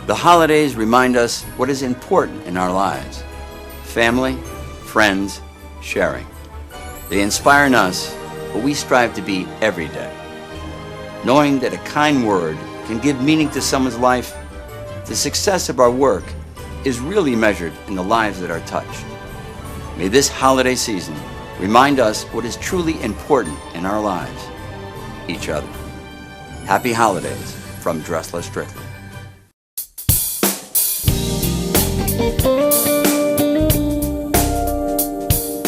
The holidays remind us what is important in our lives: family, friends, sharing. They inspire in us what we strive to be every day. Knowing that a kind word can give meaning to someone's life, the success of our work is really measured in the lives that are touched. May this holiday season remind us what is truly important in our lives: each other. Happy holidays from Dressler Strictly.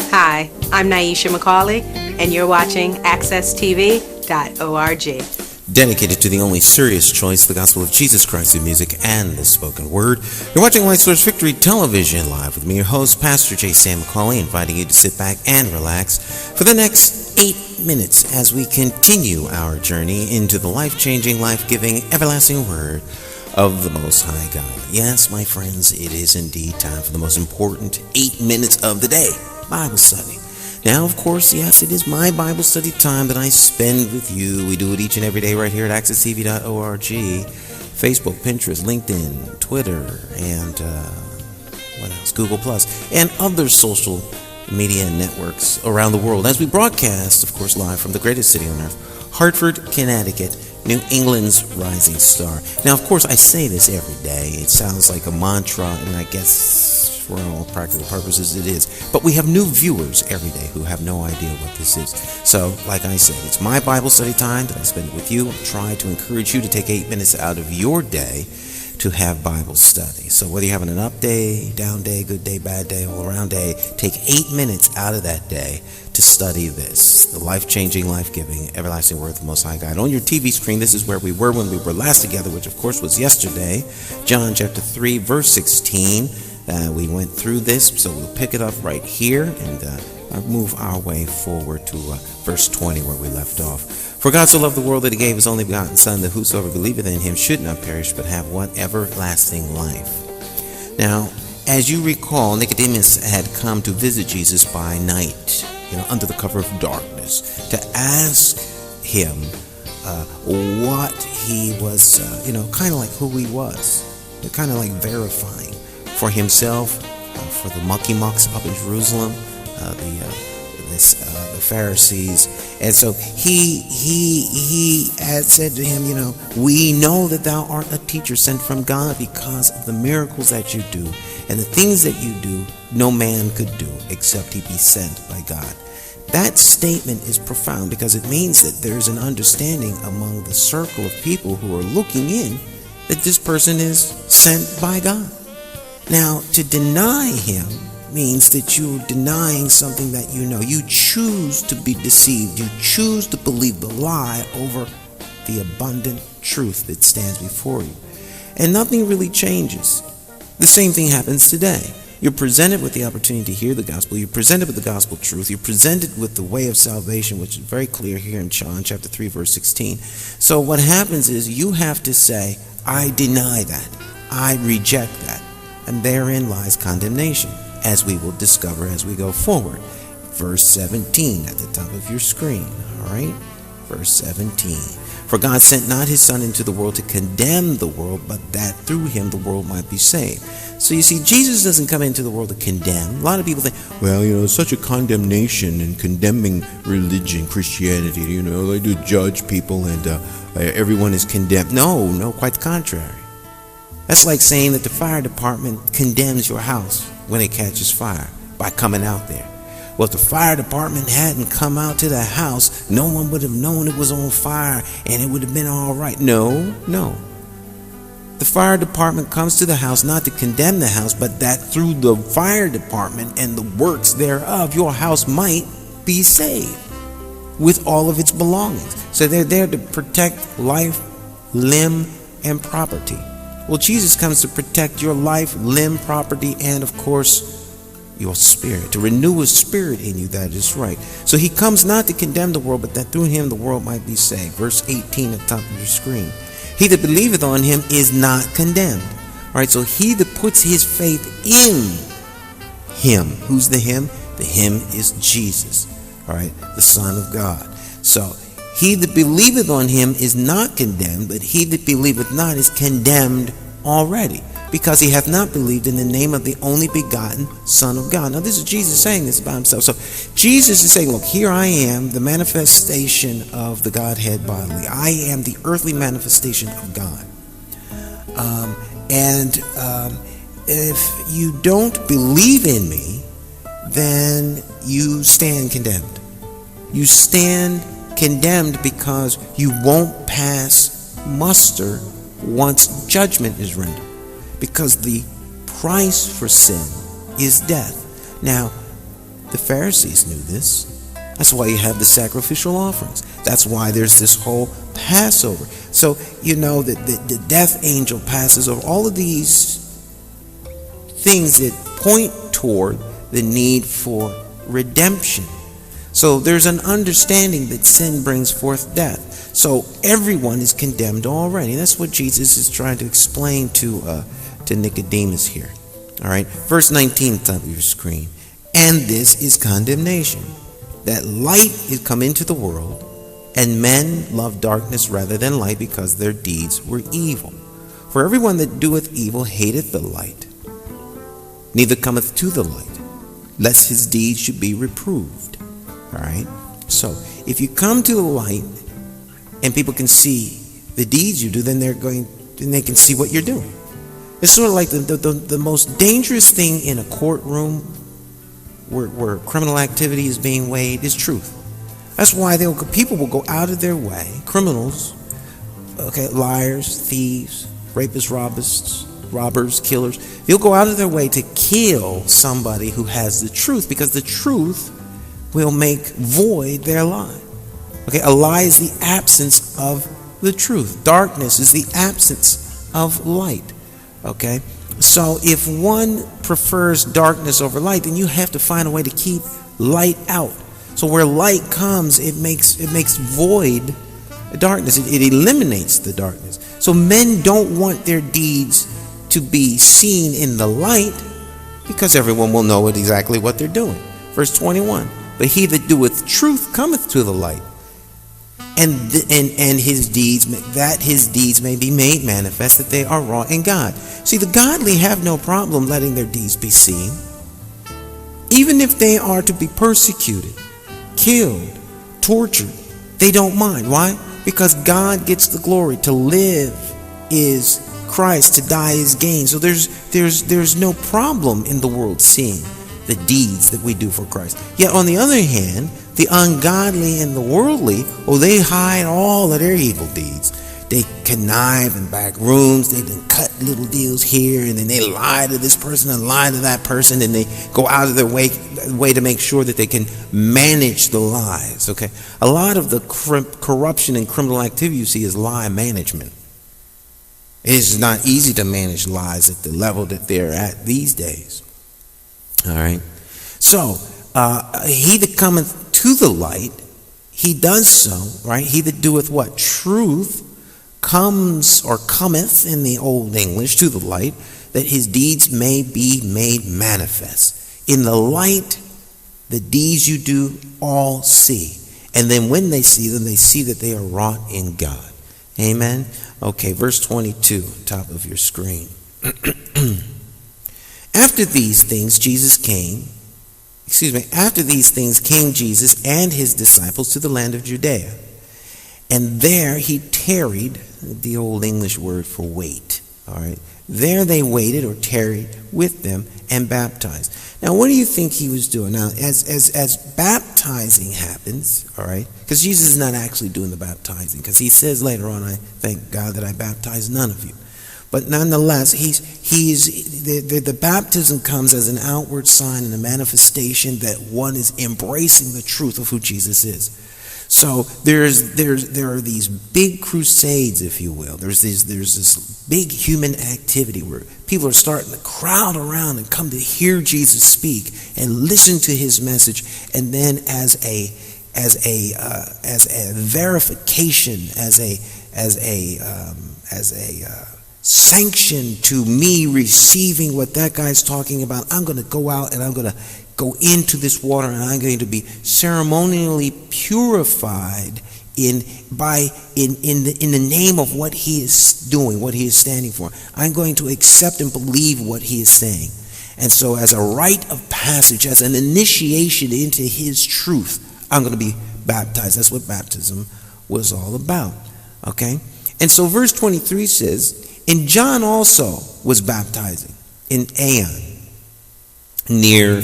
Hi, I'm Nyesha McCauley, and you're watching AccessTV.org. Dedicated to the only serious choice, the gospel of Jesus Christ through music and the spoken word. You're watching Light Source Victory Television live with me, your host, Pastor Nyesha McCauley, inviting you to sit back and relax for the next 8 minutes as we continue our journey into the life-changing, life-giving, everlasting word of the Most High God. Yes, my friends, it is indeed time for the most important 8 minutes of the day, Bible study. Now, of course, yes, it is my Bible study time that I spend with you. We do it each and every day right here at AccessTV.org. Facebook, Pinterest, LinkedIn, Twitter, and what else? Google Plus, and other social media networks around the world as we broadcast, of course, live from the greatest city on earth, Hartford, Connecticut, New England's rising star. Now, of course, I say this every day. It sounds like a mantra, and I guess for all practical purposes it is. But we have new viewers every day who have no idea what this is. So, like I said, it's my Bible study time that I spend with you. I try to encourage you to take 8 minutes out of your day to have Bible study. So whether you're having an up day, down day, good day, bad day, all around day, take 8 minutes out of that day to study this, the life-changing, life-giving, everlasting word of the Most High God. On your TV screen, this is where we were when we were last together, which of course was yesterday. John chapter 3, verse 16. We went through this, so we'll pick it up right here and move our way forward to verse 20 where we left off. For God so loved the world that he gave his only begotten Son, that whosoever believeth in him should not perish, but have what? Everlasting life. Now, as you recall, Nicodemus had come to visit Jesus by night, under the cover of darkness, to ask him what he was, kind of like who he was, kind of like verifying for himself, for the mucks up in Jerusalem, the Pharisees. And so he had said to him, we know that thou art a teacher sent from God because of the miracles that you do, and the things that you do no man could do except he be sent by God. That statement is profound because it means that there's an understanding among the circle of people who are looking in that this person is sent by God. Now, to deny him means that you're denying something that you know. You choose to be deceived. You choose to believe the lie over the abundant truth that stands before you. And nothing really changes. The same thing happens today. You're presented with the opportunity to hear the gospel. You're presented with the gospel truth. You're presented with the way of salvation, which is very clear here in John chapter 3, verse 16. So what happens is you have to say, I deny that. I reject that. And therein lies condemnation, as we will discover as we go forward. Verse 17 at the top of your screen, all right? Verse 17. For God sent not his Son into the world to condemn the world, but that through him the world might be saved. So you see, Jesus doesn't come into the world to condemn. A lot of people think, well, such a condemnation and condemning religion, Christianity, they do judge people and everyone is condemned. No, quite the contrary. That's like saying that the fire department condemns your house when it catches fire by coming out there. Well, if the fire department hadn't come out to the house, no one would have known it was on fire and it would have been all right. No. The fire department comes to the house not to condemn the house, but that through the fire department and the works thereof, your house might be saved with all of its belongings. So they're there to protect life, limb, and property. Well, Jesus comes to protect your life, limb, property, and of course, your spirit, to renew a spirit in you that is right. So he comes not to condemn the world, but that through him the world might be saved. Verse 18 at the top of your screen. He that believeth on him is not condemned. All right, so he that puts his faith in him. Who's the him? The him is Jesus. All right, the Son of God. So he that believeth on him is not condemned, but he that believeth not is condemned already, because he hath not believed in the name of the only begotten Son of God. Now this is Jesus saying this about himself. So Jesus is saying, look, here I am, the manifestation of the Godhead bodily. I am the earthly manifestation of God. If you don't believe in me, then you stand condemned. You stand condemned because you won't pass muster once judgment is rendered. Because the price for sin is death. Now, the Pharisees knew this. That's why you have the sacrificial offerings. That's why there's this whole Passover. So, you know that the death angel passes over. All of these things that point toward the need for redemption. So there's an understanding that sin brings forth death. So everyone is condemned already. That's what Jesus is trying to explain to Nicodemus here. All right, verse 19, top of your screen. And this is condemnation, that light is come into the world, and men love darkness rather than light, because their deeds were evil. For everyone that doeth evil hateth the light, neither cometh to the light, lest his deeds should be reproved. All right, so if you come to the light and people can see the deeds you do, then they can see what you're doing. It's sort of like the most dangerous thing in a courtroom where criminal activity is being weighed is truth. That's why people will go out of their way, criminals, okay, liars, thieves, rapists, robbers, killers. They'll go out of their way to kill somebody who has the truth, because the truth will make void their lie. Okay, a lie is the absence of the truth. Darkness is the absence of light. Okay, so if one prefers darkness over light, then you have to find a way to keep light out. So where light comes, it makes void darkness. It eliminates the darkness. So men don't want their deeds to be seen in the light, because everyone will know exactly what they're doing. Verse 21. But he that doeth truth cometh to the light, and his deeds may be made manifest, that they are wrought in God. See, the godly have no problem letting their deeds be seen, even if they are to be persecuted, killed, tortured. They don't mind. Why? Because God gets the glory. To live is Christ, to die is gain. So there's no problem in the world seeing the deeds that we do for Christ. Yet on the other hand, the ungodly and the worldly, they hide all of their evil deeds. They connive in back rooms. They then cut little deals here, and then they lie to this person and lie to that person, and they go out of their way to make sure that they can manage the lies. Okay, a lot of the corruption and criminal activity you see is lie management. It is not easy to manage lies at the level that they're at these days. All right. So, he that cometh to the light, he does so, right? He that doeth what? Truth comes, or cometh in the Old English, to the light, that his deeds may be made manifest. In the light, the deeds you do all see. And then when they see them, they see that they are wrought in God. Amen? Okay, verse 22, top of your screen. After these things came Jesus and his disciples to the land of Judea. And there he tarried, the Old English word for wait. All right. There they waited, or tarried with them, and baptized. Now, what do you think he was doing? Now, as baptizing happens, all right, because Jesus is not actually doing the baptizing, because he says later on, I thank God that I baptize none of you. But nonetheless, the baptism comes as an outward sign and a manifestation that one is embracing the truth of who Jesus is. So there are these big crusades, if you will. There's this big human activity where people are starting to crowd around and come to hear Jesus speak and listen to his message, and then as a verification, as a sanction to me receiving what that guy's talking about, I'm going to go out and I'm going to go into this water, and I'm going to be ceremonially purified in the name of what he is doing, what he is standing for. I'm going to accept and believe what he is saying. And so as a rite of passage, as an initiation into his truth, I'm going to be baptized. That's what baptism was all about. Okay? And so verse 23 says, and John also was baptizing in Aenon, near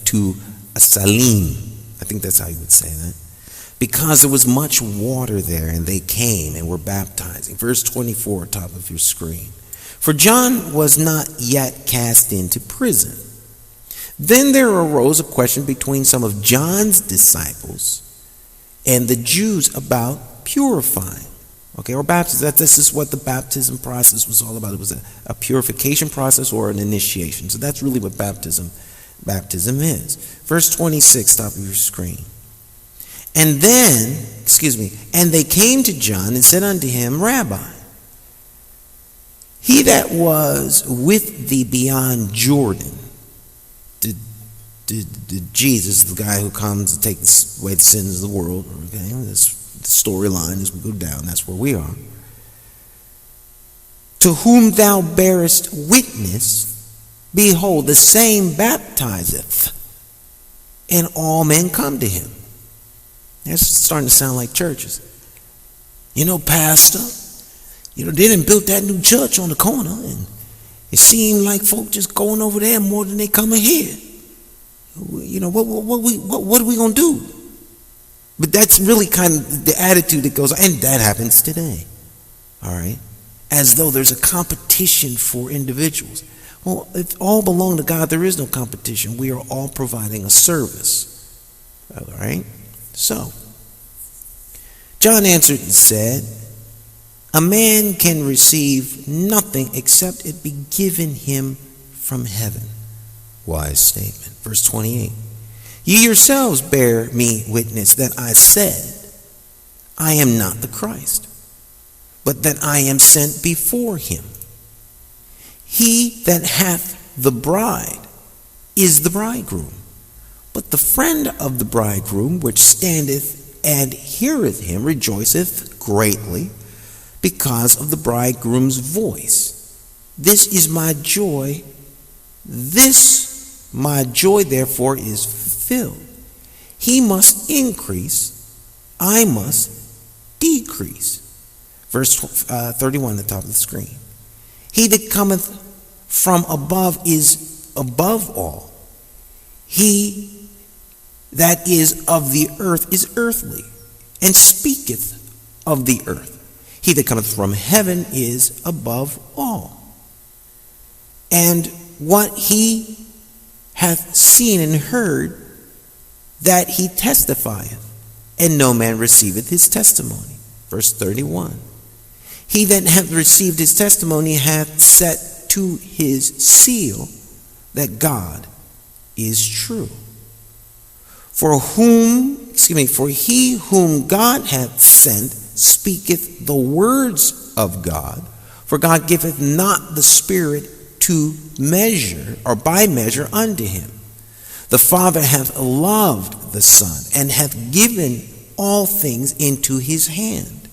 to Salim. I think that's how you would say that. Because there was much water there, and they came and were baptizing. Verse 24, top of your screen. For John was not yet cast into prison. Then there arose a question between some of John's disciples and the Jews about purifying. Okay, or baptism. This is what the baptism process was all about. It was a purification process or an initiation. So that's really what baptism is. Verse 26, top of your screen. And they came to John and said unto him, Rabbi, he that was with thee beyond Jordan, Jesus, the guy who comes to take away the sins of the world, okay, this storyline as we go down, that's where we are, to whom thou bearest witness, behold, the same baptizeth, and all men come to him. That's starting to sound like churches. You know, pastor, they done built that new church on the corner, and it seemed like folk just going over there more than they coming here. What are we gonna do? But that's really kind of the attitude that goes on, and that happens today. All right, as though there's a competition for individuals. Well, if all belong to God, there is no competition. We are all providing a service. All right. So, John answered and said, a man can receive nothing except it be given him from heaven. Wise statement. Verse 28. Ye yourselves bear me witness that I said, I am not the Christ, but that I am sent before him. He that hath the bride is the bridegroom. But the friend of the bridegroom, which standeth and heareth him, rejoiceth greatly because of the bridegroom's voice. This is my joy. My joy, therefore, is fulfilled. He must increase, I must decrease. Verse 31 at the top of the screen. He that cometh from above is above all. He that is of the earth is earthly, and speaketh of the earth. He that cometh from heaven is above all. And what he hath seen and heard, that he testifieth, and no man receiveth his testimony. Verse 31. He that hath received his testimony hath set to his seal that God is true. For he whom God hath sent speaketh the words of God, for God giveth not the Spirit to measure, or by measure, unto him. The Father hath loved the Son, and hath given all things into his hand.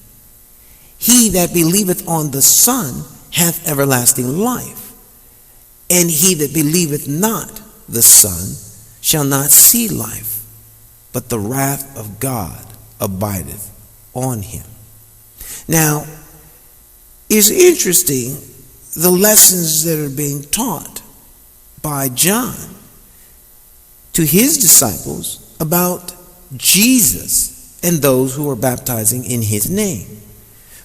He that believeth on the Son hath everlasting life, and he that believeth not the Son shall not see life, but the wrath of God abideth on him. Now, it's interesting the lessons that are being taught by John to his disciples about Jesus and those who are baptizing in his name.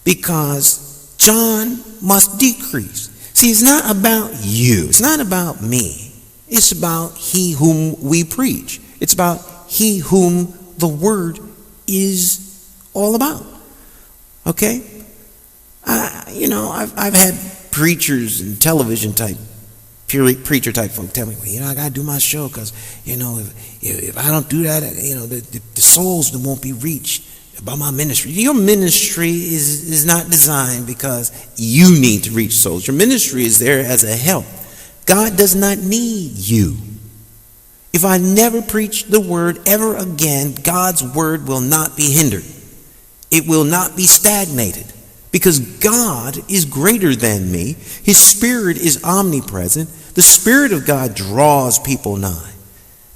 Because John must decrease. See, it's not about you. It's not about me. It's about he whom we preach. It's about he whom the word is all about. Okay? I've had preachers and television type, preacher type folk tell me, well, I got to do my show because, if I don't do that, the souls that won't be reached by my ministry. Your ministry is not designed because you need to reach souls. Your ministry is there as a help. God does not need you. If I never preach the word ever again, God's word will not be hindered. It will not be stagnated because God is greater than me. His Spirit is omnipresent. The Spirit of God draws people nigh.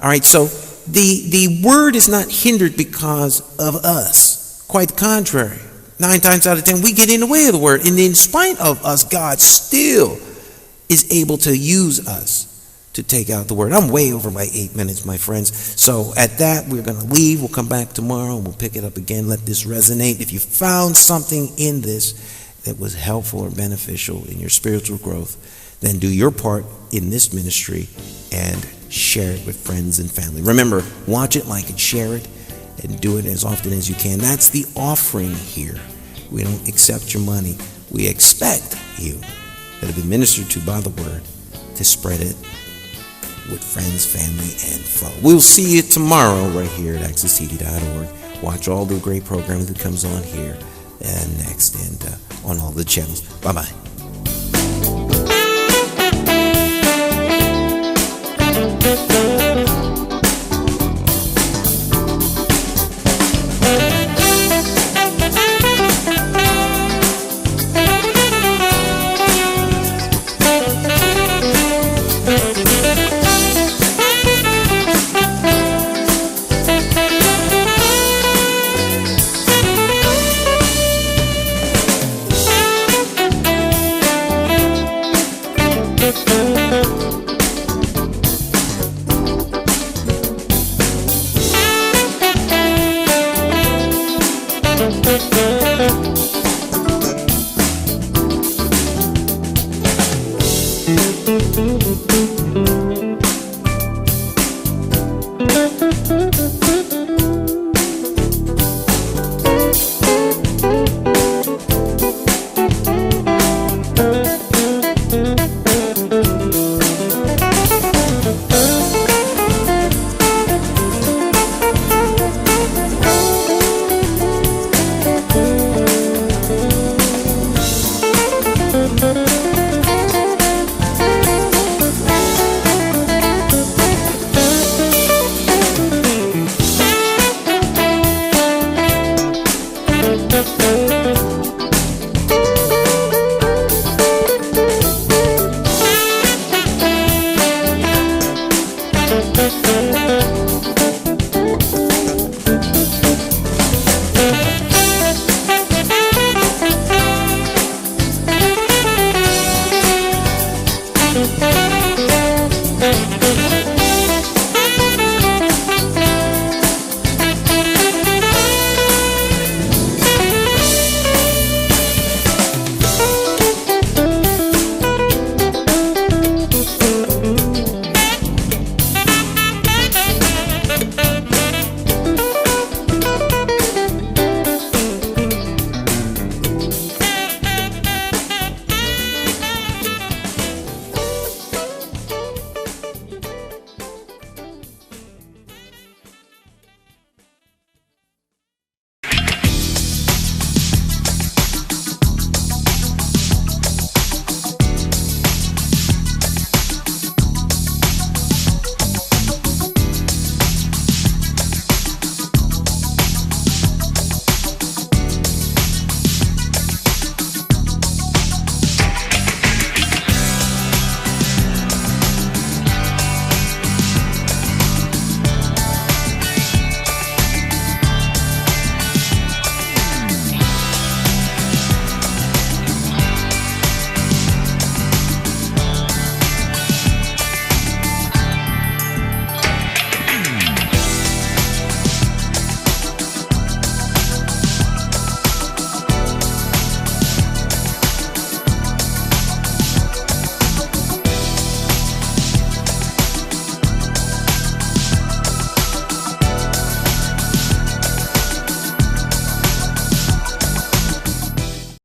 All right, so the word is not hindered because of us. Quite the contrary. 9 times out of 10, we get in the way of the word. And in spite of us, God still is able to use us to take out the word. I'm way over by 8 minutes, my friends. So at that, we're going to leave. We'll come back tomorrow and we'll pick it up again. Let this resonate. If you found something in this that was helpful or beneficial in your spiritual growth, then do your part in this ministry and share it with friends and family. Remember, watch it, like it, share it, and do it as often as you can. That's the offering here. We don't accept your money. We expect you that have been ministered to by the word to spread it with friends, family, and foe. We'll see you tomorrow right here at accesstv.org. Watch all the great programming that comes on here and next and on all the channels. Bye-bye. Thank you.